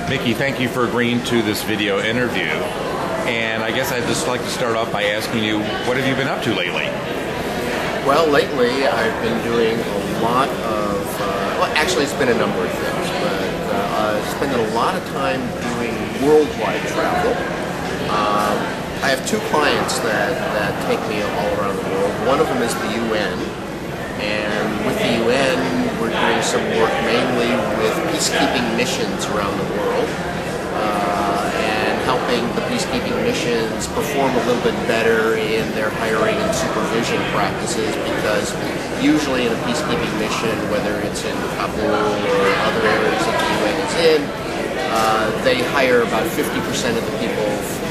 Miki, thank you for agreeing to this video interview. And I guess I'd just like to start off by asking you, what have you been up to lately? Well, lately I've been doing a lot of, well, actually it's been a number of things, but spending a lot of time doing worldwide travel. I have two clients that take me all around the world. One of them is the UN, and with the UN we're doing some work mainly with peacekeeping missions around the world, and helping the peacekeeping missions perform a little bit better in their hiring and supervision practices, because usually in a peacekeeping mission, whether it's in Kabul or other areas that the UN is in, they hire about 50% of the people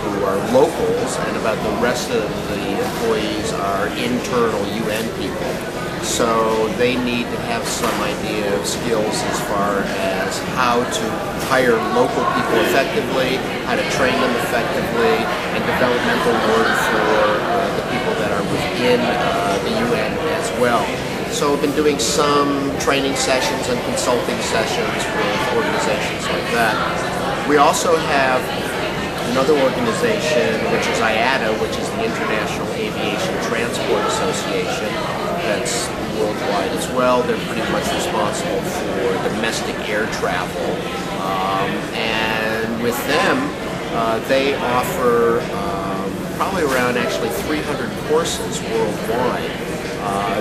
who are locals, and about the rest of the employees are internal UN people. So they need to have some idea of skills as far as how to hire local people effectively, how to train them effectively, and developmental work for the people that are within the UN as well. So I've been doing some training sessions and consulting sessions with organizations like that. We also have another organization, which is IATA, which is the International Aviation Transport Association. That's worldwide as well. They're pretty much responsible for domestic air travel. And with them, they offer probably around actually 300 courses worldwide.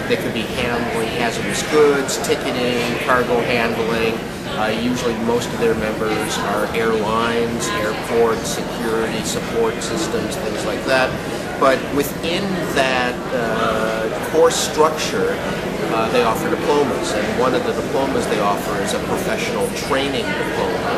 They could be handling hazardous goods, ticketing, cargo handling. Usually most of their members are airlines, airports, security support systems, things like that. But within that course structure, they offer diplomas, and one of the diplomas they offer is a professional training diploma.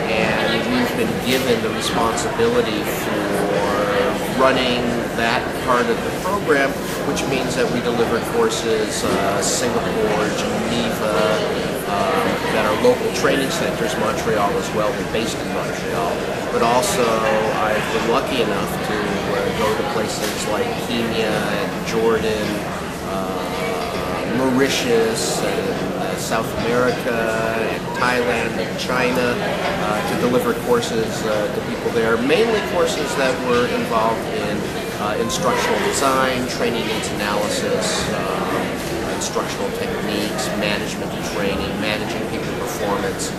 And we've been given the responsibility for running that part of the program, which means that we deliver courses Singapore, Geneva, that are local training centers, Montreal as well. We're based in Montreal. But also I've been lucky enough to go to places like Kenya and Jordan, Mauritius, and South America, and Thailand, and China, to deliver courses to people there. Mainly courses that were involved in instructional design, training needs analysis, instructional techniques, management and training, managing people performance,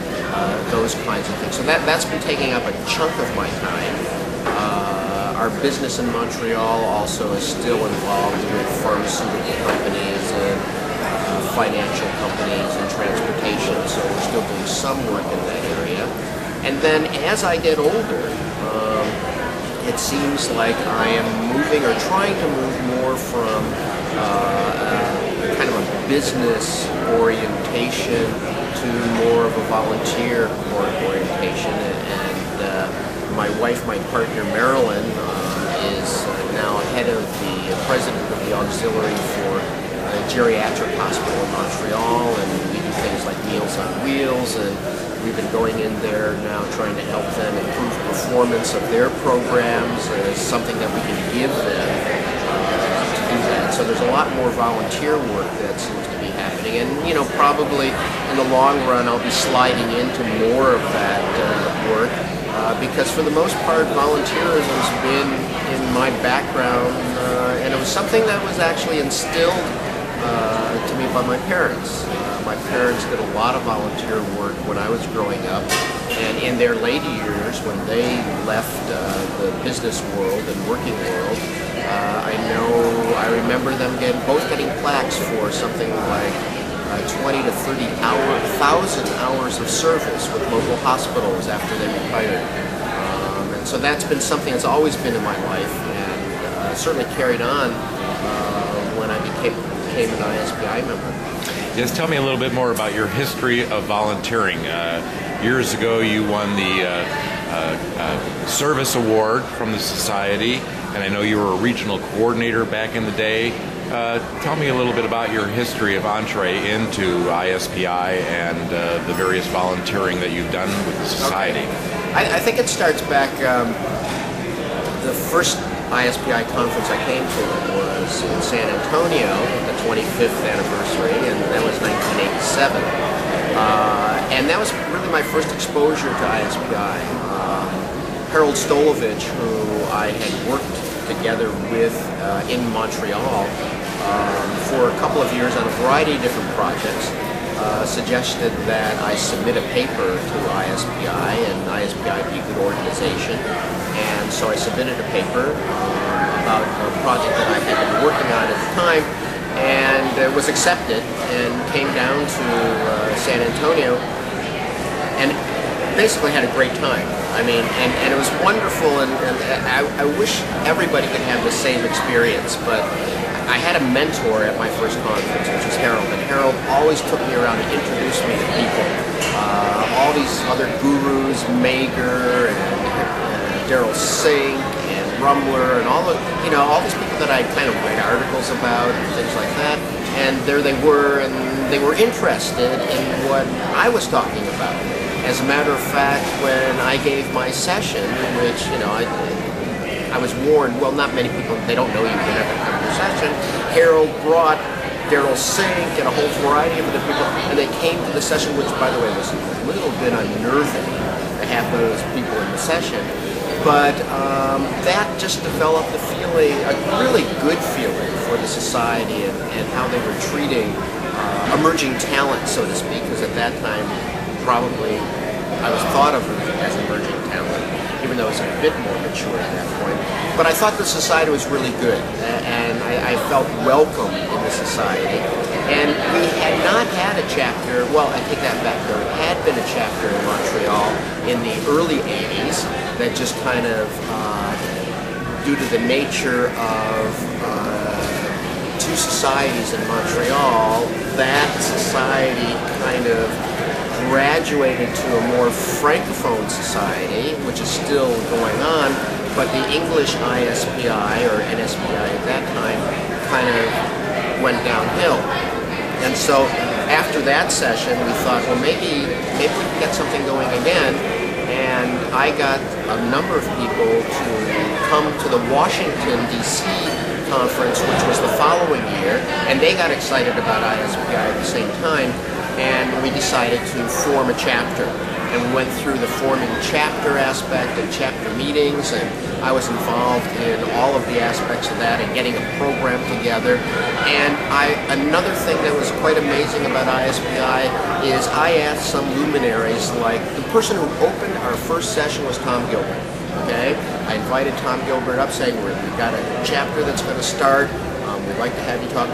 those kinds of things. So that's been taking up a chunk of my time. Our business in Montreal also is still involved with pharmaceutical companies and financial companies and transportation, so we're still doing some work in that area. And then as I get older, it seems like I am moving or trying to move more from kind of a business orientation to more of a volunteer orientation. And my wife, my partner Marilyn, is now head of the president of the auxiliary for a geriatric hospital in Montreal, and we do things like Meals on Wheels, and we've been going in there now trying to help them improve performance of their programs as something that we can give them to do that. So there's a lot more volunteer work that seems to be happening, and you know, probably in the long run I'll be sliding into more of that work, because for the most part volunteerism's been in my background, and it was something that was actually instilled to me by my parents. My parents did a lot of volunteer work when I was growing up, and in their later years, when they left the business world and working world, I remember them both getting plaques for something like 20 to 30,000 hours of service with local hospitals after they retired. And so that's been something that's always been in my life, and certainly carried on when I became an ISPI member. Yes, tell me a little bit more about your history of volunteering. Years ago you won the Service Award from the Society, and I know you were a regional coordinator back in the day. Tell me a little bit about your history of entree into ISPI and the various volunteering that you've done with the Society. Okay. I think it starts back, the first ISPI conference I came to was in San Antonio, the 25th anniversary, and that was 1987. And that was really my first exposure to ISPI. Harold Stolovich, who I had worked together with in Montreal for a couple of years on a variety of different projects, suggested that I submit a paper to ISPI, and ISPI would be a good organization. And so I submitted a paper about a project that I had been working on at the time, and it was accepted and came down to San Antonio, and basically had a great time. I mean, and it was wonderful, and I wish everybody could have the same experience, but I had a mentor at my first conference, which was Harold, and Harold always took me around and introduced me to people. All these other gurus, Mager and Daryl Sink and Rumler and all these people that I kind of read articles about and things like that. And there they were, and they were interested in what I was talking about. As a matter of fact, when I gave my session, which, I was warned, well, not many people, they don't know you can ever come to your session. Harold brought Daryl Sink and a whole variety of other people, and they came to the session, which, by the way, was a little bit unnerving to have those people in the session. But that just developed a feeling, a really good feeling for the society and how they were treating emerging talent, so to speak, because at that time, probably I was thought of as emerging talent, even though I was a bit more mature at that point. But I thought the society was really good, and I felt welcome in the society. And we had not had a chapter, well, I take that back, there had been a chapter in Montreal in the early 80s that just kind of, due to the nature of two societies in Montreal, that society kind of graduated to a more francophone society, which is still going on, but the English ISPI or NSPI at that time kind of went downhill. And so after that session, we thought, well, maybe we can get something going again. And I got a number of people to come to the Washington, D.C. conference, which was the following year, and they got excited about ISPI at the same time. And we decided to form a chapter. And we went through the forming chapter aspect and chapter meetings, and I was involved in all of the aspects of that and getting a program together. And another thing that was quite amazing about ISPI is I asked some luminaries, like the person who opened our first session was Tom Gilbert. Okay? I invited Tom Gilbert up saying, we've got a chapter that's going to start. We'd like to have you talk.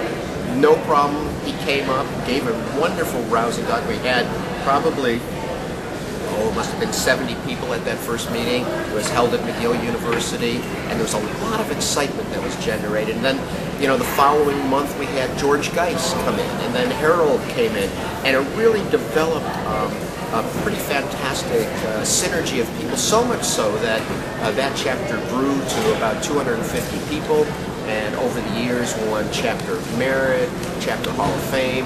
No problem. He came up, gave a wonderful rousing talk. We had probably, it must have been 70 people at that first meeting. It was held at McGill University, and there was a lot of excitement that was generated. And then, the following month we had George Geis come in, and then Harold came in, and it really developed a pretty fantastic synergy of people, so much so that that chapter grew to about 250 people. And over the years won Chapter of Merit, Chapter Hall of Fame,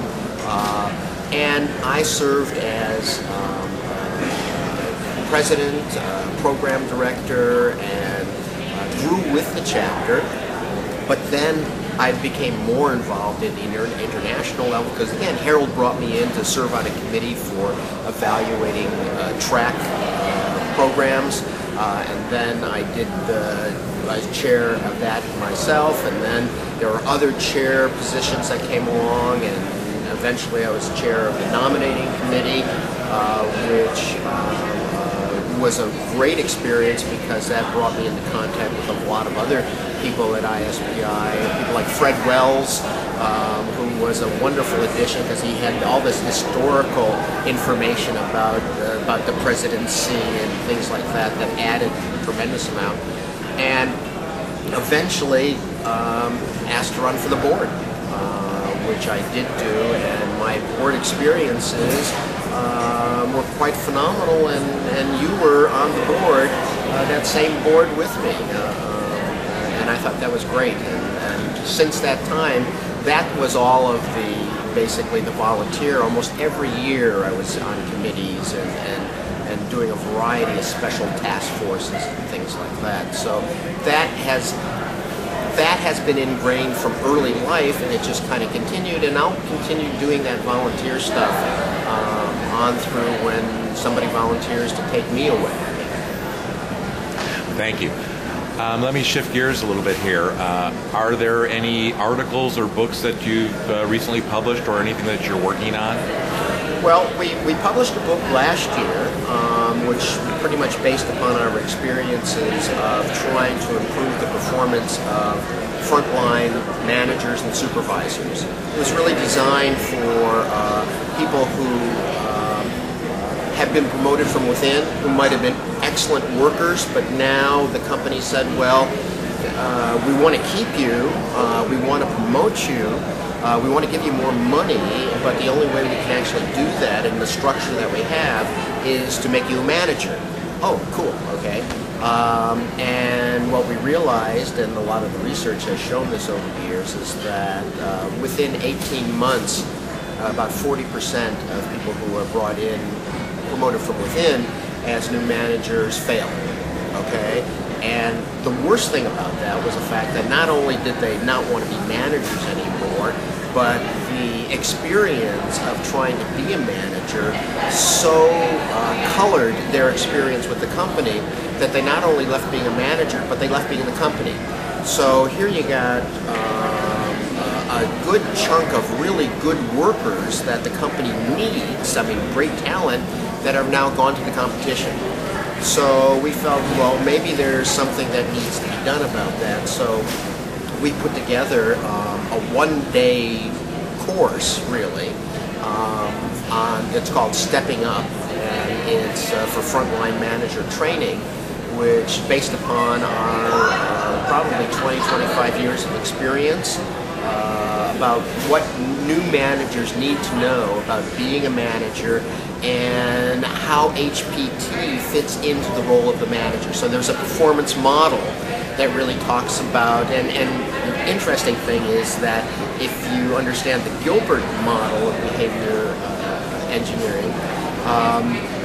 and I served as president, program director, and grew with the chapter. But then I became more involved in the international level because, again, Harold brought me in to serve on a committee for evaluating track programs, and then I was chair of that myself, and then there were other chair positions that came along, and eventually I was chair of the nominating committee, which was a great experience because that brought me into contact with a lot of other people at ISPI, people like Fred Wells, who was a wonderful addition because he had all this historical information about the presidency and things like that that added a tremendous amount. And eventually asked to run for the board, which I did do, and my board experiences were quite phenomenal, and you were on the board, that same board with me, and I thought that was great. And since that time, that was all of basically the volunteer. Almost every year I was on committees and doing a variety of special task forces and things like that. So that has been ingrained from early life, and it just kind of continued, and I'll continue doing that volunteer stuff on through when somebody volunteers to take me away. Thank you. Let me shift gears a little bit here. Are there any articles or books that you've recently published or anything that you're working on? Well, we published a book last year, which pretty much based upon our experiences of trying to improve the performance of frontline managers and supervisors. It was really designed for people who have been promoted from within, who might have been excellent workers, but now the company said, well, we want to keep you, we want to promote you, we want to give you more money, but the only way we can actually do that in the structure that we have is to make you a manager. Oh, cool, okay. And what we realized, and a lot of the research has shown this over the years, is that within 18 months, about 40% of people who are brought in, promoted from within, as new managers fail, okay? And the worst thing about that was the fact that not only did they not want to be managers anymore, but the experience of trying to be a manager so colored their experience with the company that they not only left being a manager, but they left being in the company. So here you got a good chunk of really good workers that the company needs, I mean great talent, that have now gone to the competition. So we felt, well, maybe there's something that needs to be done about that. So we put together a one-day course, really. It's called Stepping Up, and it's for frontline manager training, which based upon our probably 20-25 years of experience about what new managers need to know about being a manager and how HPT fits into the role of the manager. So there's a performance model that really talks about, and the interesting thing is that if you understand the Gilbert model of behavior engineering,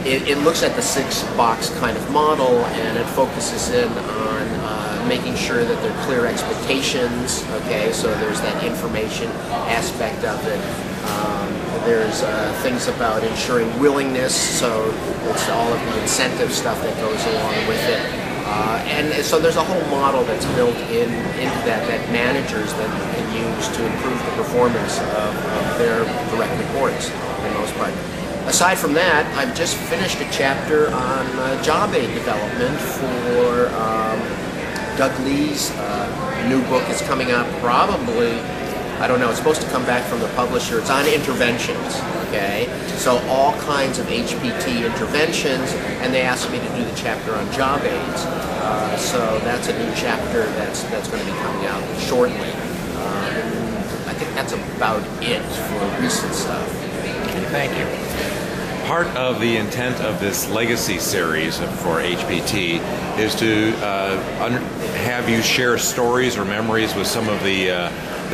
it looks at the six-box kind of model, and it focuses in on making sure that there are clear expectations, okay, so there's that information aspect of it. There's things about ensuring willingness, so it's all of the incentive stuff that goes along with it. And so there's a whole model that's built into that managers then can use to improve the performance of their direct reports, for the most part. Aside from that, I've just finished a chapter on job aid development for Doug Lee's new book is coming out probably, I don't know, it's supposed to come back from the publisher. It's on interventions, okay? So all kinds of HPT interventions, and they asked me to do the chapter on job aids. So that's a new chapter that's going to be coming out shortly. I think that's about it for recent stuff. Thank you. Part of the intent of this legacy series for HPT is to have you share stories or memories with some of the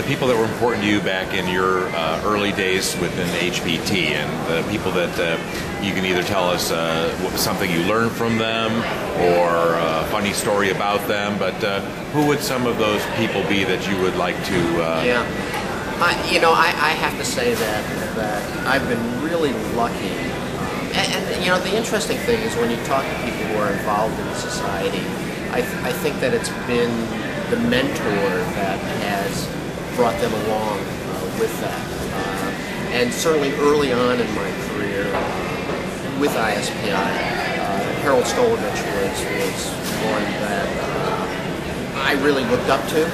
people that were important to you back in your early days within HPT, and the people that you can either tell us something you learned from them or a funny story about them, but who would some of those people be that you would like to... Yeah. I have to say that I've been really lucky. And you know, the interesting thing is when you talk to people who are involved in the society, I think that it's been the mentor that has brought them along with that. And certainly early on in my career with ISPI, Harold Stolovich was one that I really looked up to.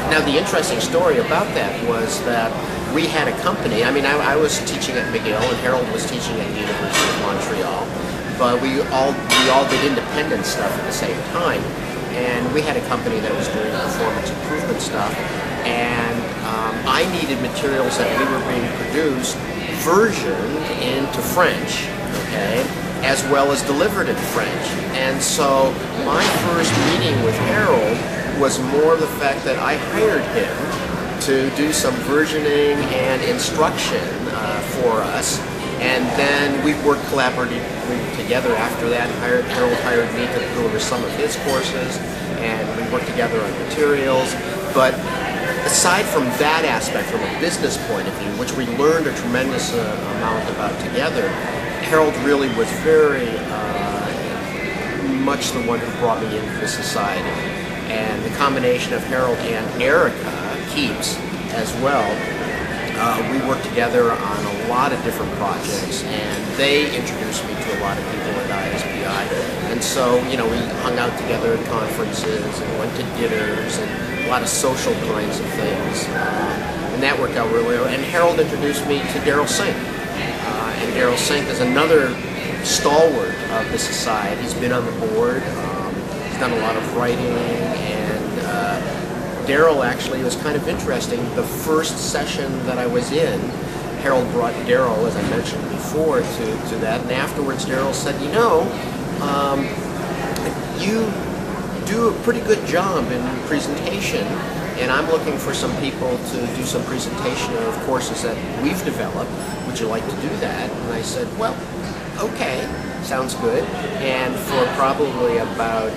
Now the interesting story about that was that we had a company. I mean, I was teaching at McGill and Harold was teaching at the University of Montreal, but we all did independent stuff at the same time. And we had a company that was doing performance improvement stuff, and I needed materials that we were being produced versioned into French, okay, as well as delivered in French. And so my first meeting with Harold was more the fact that I hired him to do some versioning and instruction for us, and then we worked collaboratively together after that. Harold hired me to deliver some of his courses, and we worked together on materials. But aside from that aspect, from a business point of view, which we learned a tremendous amount about together, Harold really was very much the one who brought me into the society. And the combination of Harold and Erica Keeps as well, we worked together on a lot of different projects, and they introduced me to a lot of people at ISPI. And so, you know, we hung out together at conferences and went to dinners and a lot of social kinds of things. And that worked out really well. And Harold introduced me to Daryl Sink. And Daryl Sink is another stalwart of the society. He's been on the board. He's done a lot of writing, and Daryl actually was kind of interesting. The first session that I was in, Harold brought Daryl, as I mentioned before, to that, and afterwards Daryl said, you know, you do a pretty good job in presentation, and I'm looking for some people to do some presentation of courses that we've developed. Would you like to do that? And I said, well, okay, sounds good. And for probably about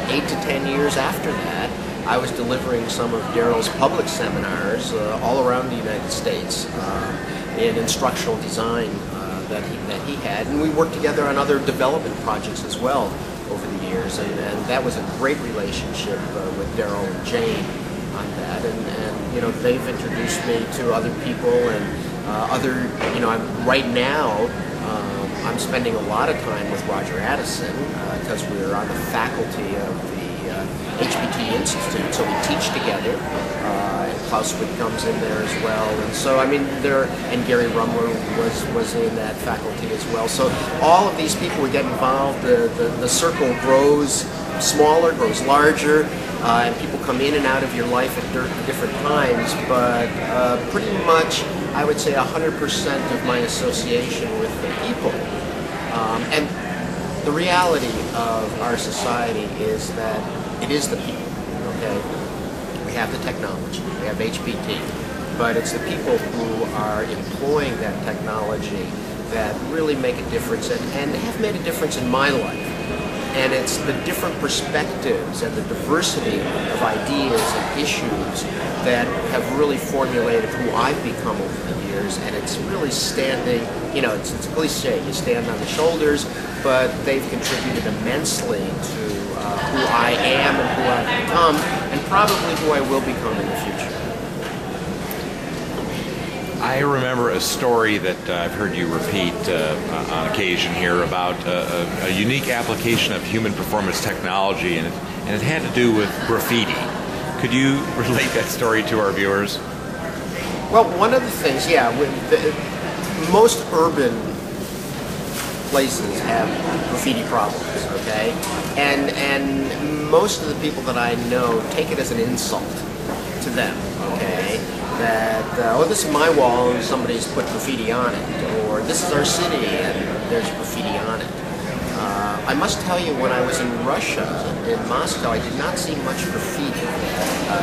8 to 10 years after that, I was delivering some of Daryl's public seminars all around the United States in instructional design that he had. And we worked together on other development projects as well over the years. And that was a great relationship with Daryl and Jane on that. And you know, they've introduced me to other people and you know, right now, I'm spending a lot of time with Roger Addison because we're on the faculty of the HPT Institute, so we teach together. And Klaus Witt comes in there as well, and so I mean, and Gary Rumler was in that faculty as well. So all of these people would get involved. The circle grows smaller, grows larger, and people come in and out of your life at different times. But pretty much, I would say 100% of my association with the people. And the reality of our society is that it is the people, okay? We have the technology, we have HPT, but it's the people who are employing that technology that really make a difference and have made a difference in my life. And it's the different perspectives and the diversity of ideas and issues that have really formulated who I've become over the years. And it's really standing, you know, it's a cliche, you stand on the shoulders, but they've contributed immensely to who I am and who I've become, and probably who I will become in the future. I remember a story that I've heard you repeat on occasion here about a unique application of human performance technology, and it had to do with graffiti. Could you relate that story to our viewers? Well, one of the things, yeah, most urban places have graffiti problems, okay? And most of the people that I know take it as an insult to them, okay? That, oh, this is my wall and somebody's put graffiti on it, or this is our city and there's graffiti on it. I must tell you, when I was in Russia, in Moscow, I did not see much graffiti.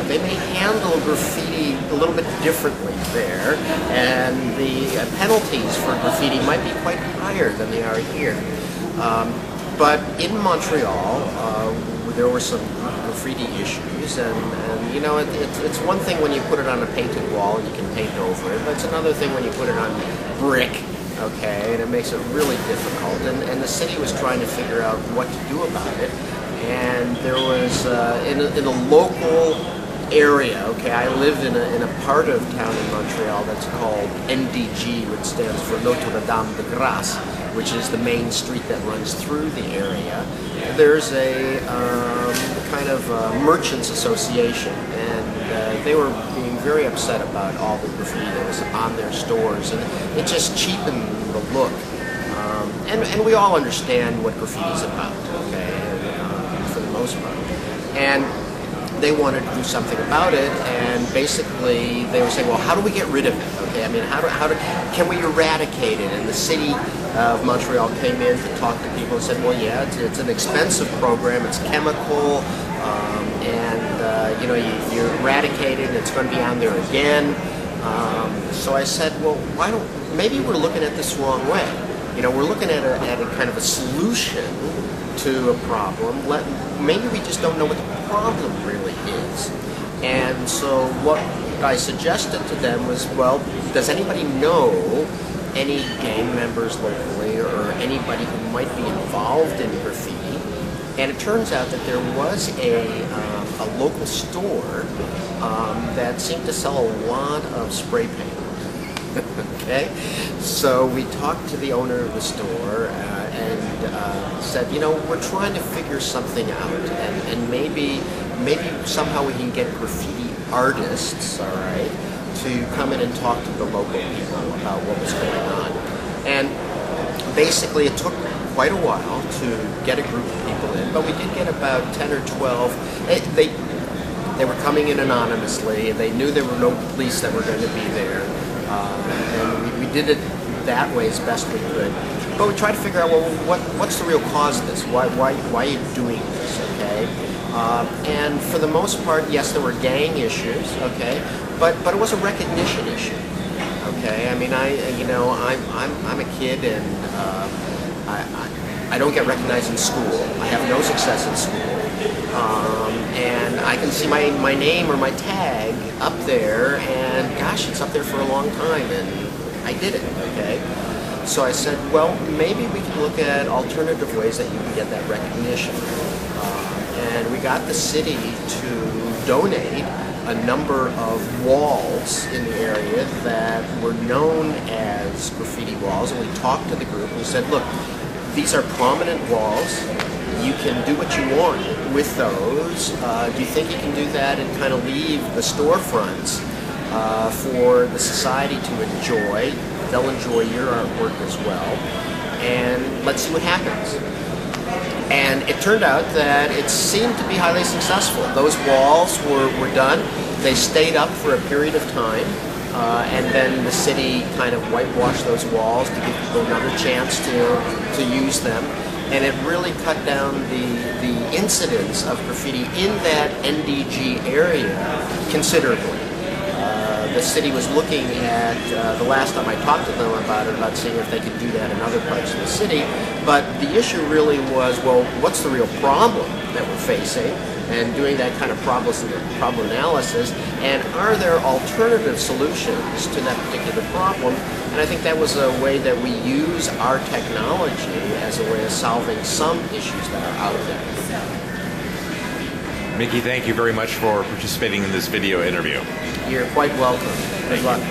They may handle graffiti a little bit differently there, and the penalties for graffiti might be quite higher than they are here. But in Montreal, there were some graffiti issues, and you know, it's one thing when you put it on a painted wall and you can paint over it, but it's another thing when you put it on brick, okay, and it makes it really difficult. And the city was trying to figure out what to do about it, and there was in a local area, okay, I lived in a part of town in Montreal that's called NDG, which stands for Notre Dame de Grâce, which is the main street that runs through the area. There's a kind of merchants association, and they were being very upset about all the graffiti that was on their stores, and it just cheapened the look. And we all understand what graffiti is about, okay, for the most part. And they wanted to do something about it, and basically they were saying, well, how do we get rid of it? Okay, I mean, can we eradicate it? And the city of Montreal came in to talk to people and said, well, yeah, it's an expensive program, it's chemical, and you know, you eradicate it and it's going to be on there again. So I said, well, maybe we're looking at this the wrong way. You know, we're looking at a kind of a solution to a problem. Maybe we just don't know what the problem really is. And so what I suggested to them was, well, does anybody know any gang members locally or anybody who might be involved in graffiti? And it turns out that there was a local store that seemed to sell a lot of spray paint. Okay, so we talked to the owner of the store and said, you know, we're trying to figure something out, and maybe somehow we can get graffiti artists, all right, to come in and talk to the local people about what was going on. And basically it took quite a while to get a group of people in, but we did get about 10 or 12. They were coming in anonymously, and they knew there were no police that were going to be there. And we did it that way as best we could. But we tried to figure out, well, what's the real cause of this? Why are you doing this, okay? And for the most part, yes, there were gang issues, okay? But it was a recognition issue, okay? I mean, I'm a kid, and I don't get recognized in school. I have no success in school. And I can see my name or my tag up there, and gosh, it's up there for a long time, and I did it, okay? So I said, well, maybe we can look at alternative ways that you can get that recognition. And we got the city to donate a number of walls in the area that were known as graffiti walls, and we talked to the group and we said, look, these are prominent walls. You can do what you want with those. Do you think you can do that and kind of leave the storefronts for the society to enjoy? They'll enjoy your artwork as well. And let's see what happens. And it turned out that it seemed to be highly successful. Those walls were done. They stayed up for a period of time. And then the city kind of whitewashed those walls to give people another chance to use them. And it really cut down the incidence of graffiti in that NDG area considerably. The city was looking at, the last time I talked to them about it, about seeing if they could do that in other parts of the city. But the issue really was, well, what's the real problem that we're facing? And doing that kind of problem analysis, and are there alternative solutions to that particular problem? And I think that was a way that we use our technology as a way of solving some issues that are out there. Miki, thank you very much for participating in this video interview. You're quite welcome. Good luck.